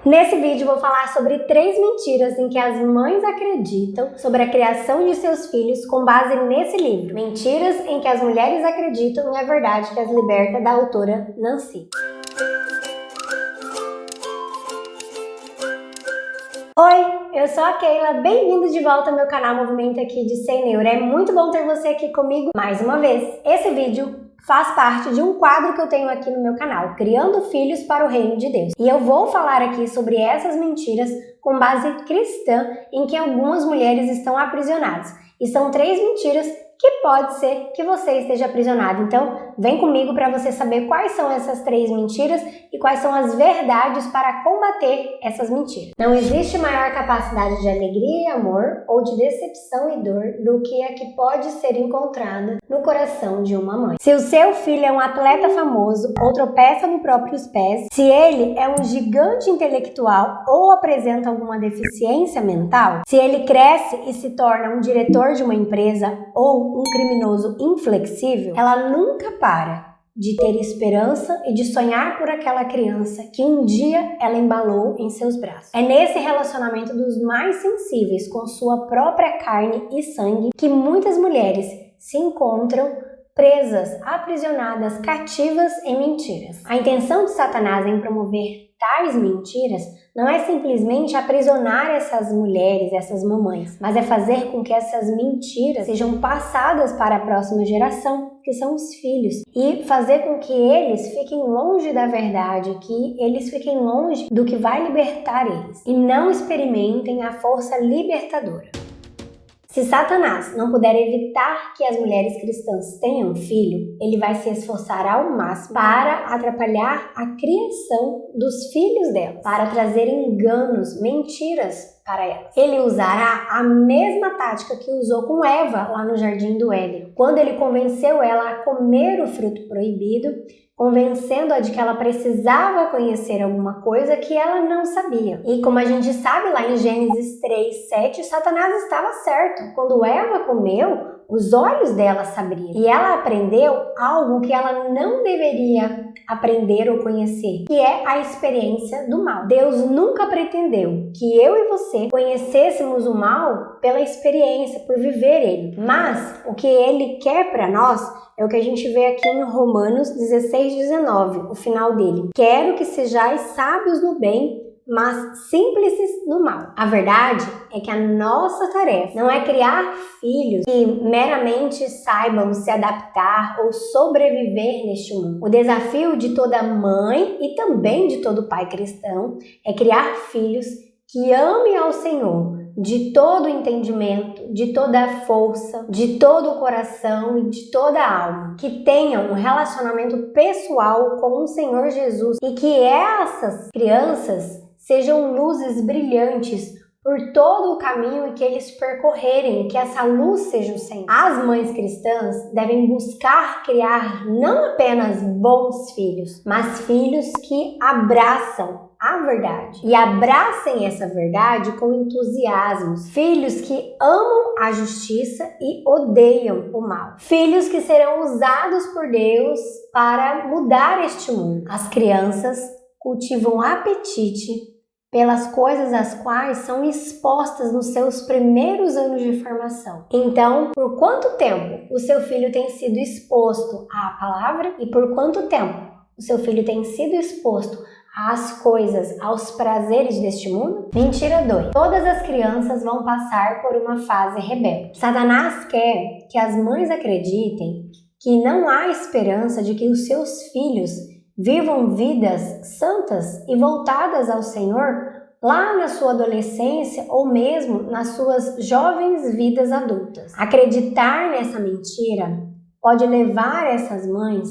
Nesse vídeo vou falar sobre 3 mentiras em que as mães acreditam sobre a criação de seus filhos com base nesse livro. Mentiras em que as mulheres acreditam e a verdade que as liberta, da autora Nancy. Oi, eu sou a Keila, bem-vindo de volta ao meu canal Movimento aqui de 100 Neuro. É muito bom ter você aqui comigo mais uma vez. Esse vídeo faz parte de um quadro que eu tenho aqui no meu canal, Criando Filhos para o Reino de Deus. E eu vou falar aqui sobre essas mentiras com base cristã em que algumas mulheres estão aprisionadas. E são 3 mentiras que pode ser que você esteja aprisionado. Então, vem comigo para você saber quais são essas 3 mentiras e quais são as verdades para combater essas mentiras. Não existe maior capacidade de alegria e amor ou de decepção e dor do que a que pode ser encontrada no coração de uma mãe. Se o seu filho é um atleta famoso ou tropeça nos próprios pés, se ele é um gigante intelectual ou apresenta alguma deficiência mental, se ele cresce e se torna um diretor de uma empresa ou um criminoso inflexível, ela nunca para de ter esperança e de sonhar por aquela criança que um dia ela embalou em seus braços. É nesse relacionamento dos mais sensíveis com sua própria carne e sangue que muitas mulheres se encontram presas, aprisionadas, cativas em mentiras. A intenção de Satanás em promover tais mentiras não é simplesmente aprisionar essas mulheres, essas mamães, mas é fazer com que essas mentiras sejam passadas para a próxima geração, que são os filhos, e fazer com que eles fiquem longe da verdade, que eles fiquem longe do que vai libertar eles, e não experimentem a força libertadora. Se Satanás não puder evitar que as mulheres cristãs tenham filho, ele vai se esforçar ao máximo para atrapalhar a criação dos filhos delas, para trazer enganos, mentiras para elas. Ele usará a mesma tática que usou com Eva lá no Jardim do Éden, quando ele convenceu ela a comer o fruto proibido, convencendo-a de que ela precisava conhecer alguma coisa que ela não sabia. E como a gente sabe lá em Gênesis 3:7, Satanás estava certo. Quando Eva comeu, os olhos dela se abriram e ela aprendeu algo que ela não deveria aprender ou conhecer, que é a experiência do mal. Deus nunca pretendeu que eu e você conhecêssemos o mal pela experiência, por viver ele. Mas o que ele quer para nós é o que a gente vê aqui em Romanos 16:19, o final dele. Quero que sejais sábios no bem, mas simples no mal. A verdade é que a nossa tarefa não é criar filhos que meramente saibam se adaptar ou sobreviver neste mundo. O desafio de toda mãe e também de todo pai cristão é criar filhos que amem ao Senhor de todo o entendimento, de toda a força, de todo o coração e de toda a alma, que tenham um relacionamento pessoal com o Senhor Jesus e que essas crianças sejam luzes brilhantes por todo o caminho que eles percorrerem, que essa luz seja o Senhor. As mães cristãs devem buscar criar não apenas bons filhos, mas filhos que abraçam a verdade e abracem essa verdade com entusiasmo. Filhos que amam a justiça e odeiam o mal. Filhos que serão usados por Deus para mudar este mundo. As crianças cultivam apetite pelas coisas às quais são expostas nos seus primeiros anos de formação. Então, por quanto tempo o seu filho tem sido exposto à palavra e por quanto tempo o seu filho tem sido exposto às coisas, aos prazeres deste mundo? Mentira 2. Todas as crianças vão passar por uma fase rebelde. Satanás quer que as mães acreditem que não há esperança de que os seus filhos vivam vidas santas e voltadas ao Senhor lá na sua adolescência ou mesmo nas suas jovens vidas adultas. Acreditar nessa mentira pode levar essas mães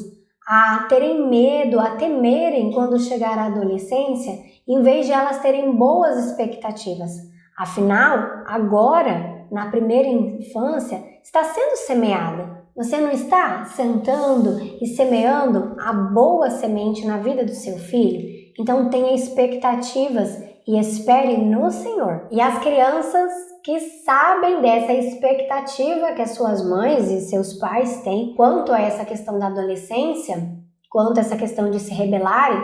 a terem medo, a temerem quando chegar à adolescência, em vez de elas terem boas expectativas. Afinal, agora, na primeira infância, está sendo semeada. Você não está sentando e semeando a boa semente na vida do seu filho? Então tenha expectativas e espere no Senhor. E as crianças que sabem dessa expectativa que as suas mães e seus pais têm quanto a essa questão da adolescência, quanto a essa questão de se rebelarem,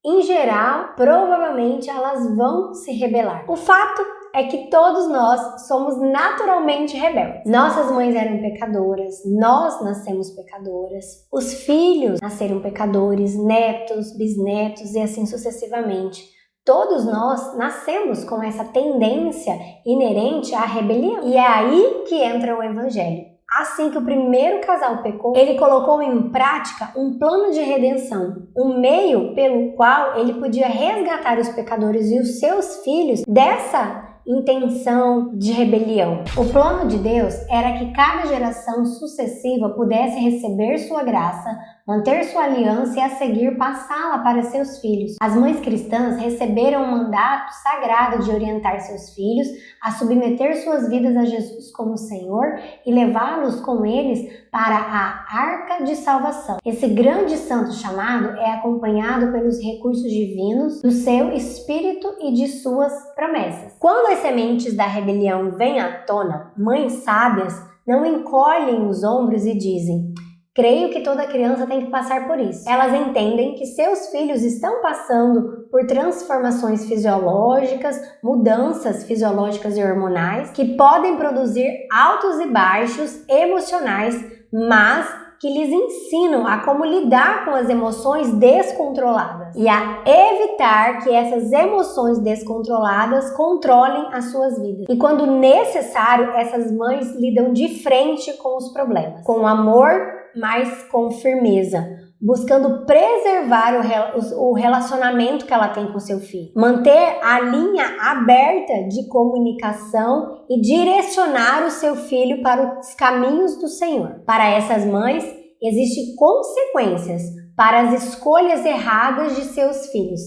em geral, provavelmente elas vão se rebelar. O fato é que todos nós somos naturalmente rebeldes. Nossas mães eram pecadoras, nós nascemos pecadoras, os filhos nasceram pecadores, netos, bisnetos e assim sucessivamente. Todos nós nascemos com essa tendência inerente à rebelião. E é aí que entra o Evangelho. Assim que o primeiro casal pecou, ele colocou em prática um plano de redenção, um meio pelo qual ele podia resgatar os pecadores e os seus filhos dessa intenção de rebelião. O plano de Deus era que cada geração sucessiva pudesse receber sua graça, manter sua aliança e a seguir passá-la para seus filhos. As mães cristãs receberam um mandato sagrado de orientar seus filhos a submeter suas vidas a Jesus como Senhor e levá-los com eles para a arca de salvação. Esse grande santo chamado é acompanhado pelos recursos divinos do seu Espírito e de suas promessas. Quando as sementes da rebelião vêm à tona, mães sábias não encolhem os ombros e dizem: creio que toda criança tem que passar por isso. Elas entendem que seus filhos estão passando por transformações fisiológicas, mudanças fisiológicas e hormonais que podem produzir altos e baixos emocionais, mas que lhes ensinam a como lidar com as emoções descontroladas e a evitar que essas emoções descontroladas controlem as suas vidas. E quando necessário, essas mães lidam de frente com os problemas, com amor, mas com firmeza, buscando preservar o relacionamento que ela tem com seu filho, manter a linha aberta de comunicação e direcionar o seu filho para os caminhos do Senhor. Para essas mães, existem consequências para as escolhas erradas de seus filhos,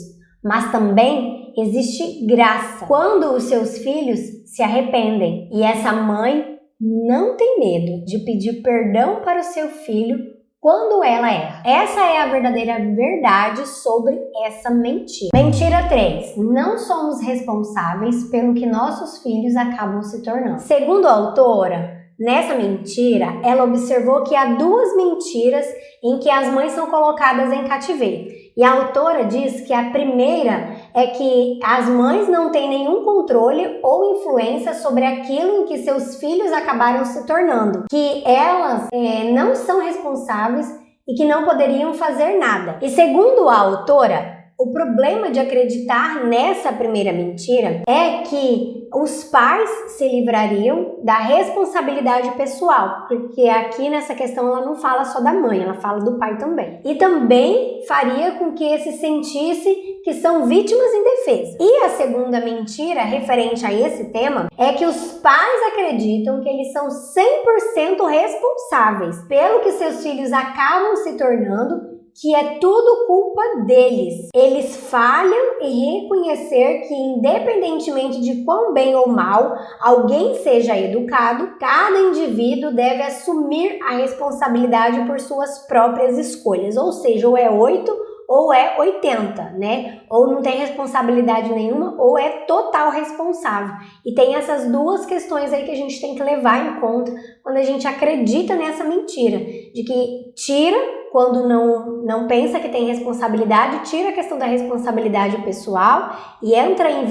mas também existe graça quando os seus filhos se arrependem. E essa mãe não tem medo de pedir perdão para o seu filho quando ela erra. Essa é a verdadeira verdade sobre essa mentira. Mentira 3. Não somos responsáveis pelo que nossos filhos acabam se tornando. Segundo a autora, nessa mentira, ela observou que há duas mentiras em que as mães são colocadas em cativeiro. E a autora diz que a primeira é que as mães não têm nenhum controle ou influência sobre aquilo em que seus filhos acabaram se tornando, que elas não são responsáveis e que não poderiam fazer nada. E segundo a autora, o problema de acreditar nessa primeira mentira é que os pais se livrariam da responsabilidade pessoal, porque aqui nessa questão ela não fala só da mãe, ela fala do pai também. E também faria com que se sentisse que são vítimas indefesas. E a segunda mentira referente a esse tema é que os pais acreditam que eles são 100% responsáveis pelo que seus filhos acabam se tornando, que é tudo culpa deles. Eles falham em reconhecer que, independentemente de quão bem ou mal alguém seja educado, cada indivíduo deve assumir a responsabilidade por suas próprias escolhas, ou seja, ou é 8 ou é 80, né? Ou não tem responsabilidade nenhuma, ou é total responsável. E tem essas duas questões aí que a gente tem que levar em conta quando a gente acredita nessa mentira, de que tira quando não pensa que tem responsabilidade, tira a questão da responsabilidade pessoal e entra em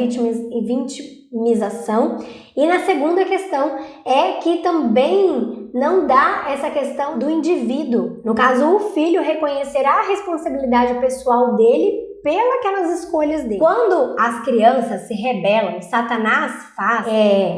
vitimização. E na segunda questão é que também não dá essa questão do indivíduo, no caso o filho, reconhecer a responsabilidade pessoal dele pelas escolhas dele. Quando as crianças se rebelam, Satanás faz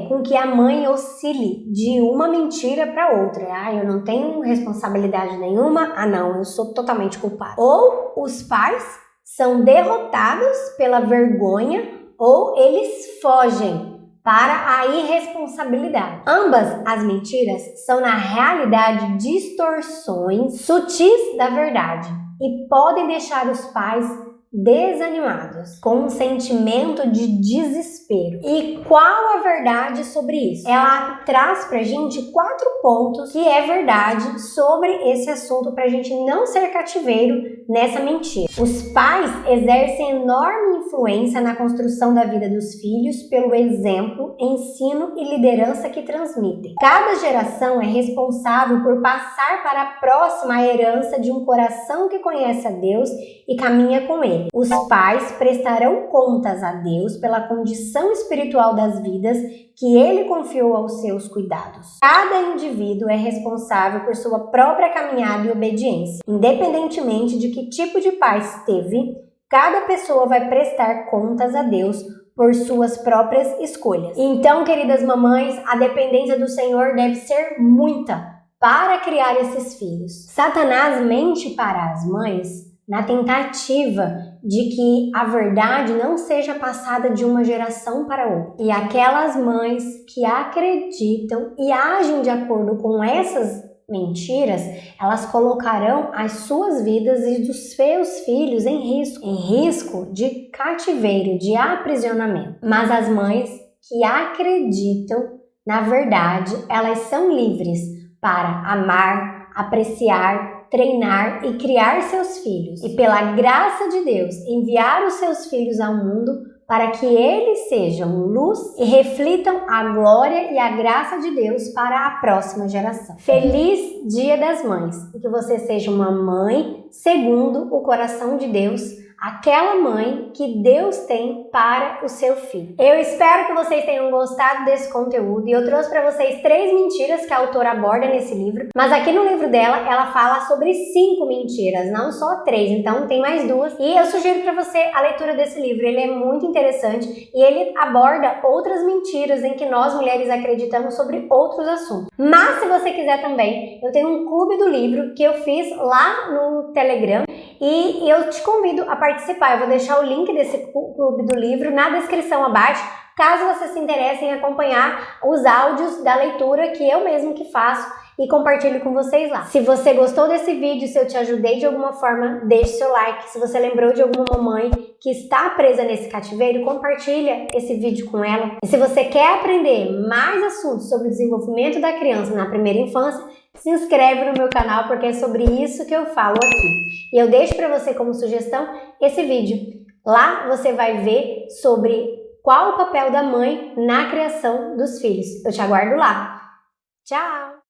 com que a mãe oscile de uma mentira para outra. Eu não tenho responsabilidade nenhuma. Não, eu sou totalmente culpado. Ou os pais são derrotados pela vergonha, ou eles fogem para a irresponsabilidade. Ambas as mentiras são, na realidade, distorções sutis da verdade e podem deixar os pais desanimados, com um sentimento de desespero. E qual a verdade sobre isso? Ela traz pra gente 4 pontos que é verdade sobre esse assunto pra gente não ser cativeiro nessa mentira. Os pais exercem enorme influência na construção da vida dos filhos pelo exemplo, ensino e liderança que transmitem. Cada geração é responsável por passar para a próxima a herança de um coração que conhece a Deus e caminha com ele. também. Os pais prestarão contas a Deus pela condição espiritual das vidas que Ele confiou aos seus cuidados. Cada indivíduo é responsável por sua própria caminhada e obediência. Independentemente de que tipo de pais teve, cada pessoa vai prestar contas a Deus por suas próprias escolhas. Então, queridas mamães, a dependência do Senhor deve ser muita para criar esses filhos. Satanás mente para as mães na tentativa de que a verdade não seja passada de uma geração para outra. E aquelas mães que acreditam e agem de acordo com essas mentiras, elas colocarão as suas vidas e dos seus filhos em risco de cativeiro, de aprisionamento. Mas as mães que acreditam na verdade, elas são livres para amar, apreciar, treinar e criar seus filhos. E pela graça de Deus, enviar os seus filhos ao mundo para que eles sejam luz e reflitam a glória e a graça de Deus para a próxima geração. Feliz Dia das Mães e que você seja uma mãe segundo o coração de Deus, aquela mãe que Deus tem para o seu filho. Eu espero que vocês tenham gostado desse conteúdo e eu trouxe para vocês 3 mentiras que a autora aborda nesse livro, mas aqui no livro dela, ela fala sobre 5 mentiras, não só 3, então tem mais 2. E eu sugiro para você a leitura desse livro, ele é muito interessante e ele aborda outras mentiras em que nós mulheres acreditamos sobre outros assuntos. Mas se você quiser também, eu tenho um clube do livro que eu fiz lá no Telegram e eu te convido a participar. Eu vou deixar o link desse clube do livro na descrição abaixo, caso você se interesse em acompanhar os áudios da leitura que eu mesmo que faço e compartilho com vocês lá. Se você gostou desse vídeo, se eu te ajudei de alguma forma, deixe seu like. Se você lembrou de alguma mamãe que está presa nesse cativeiro, compartilha esse vídeo com ela. E se você quer aprender mais assuntos sobre o desenvolvimento da criança na primeira infância, se inscreve no meu canal porque é sobre isso que eu falo aqui. E eu deixo para você como sugestão esse vídeo. Lá você vai ver sobre qual o papel da mãe na criação dos filhos. Eu te aguardo lá. Tchau!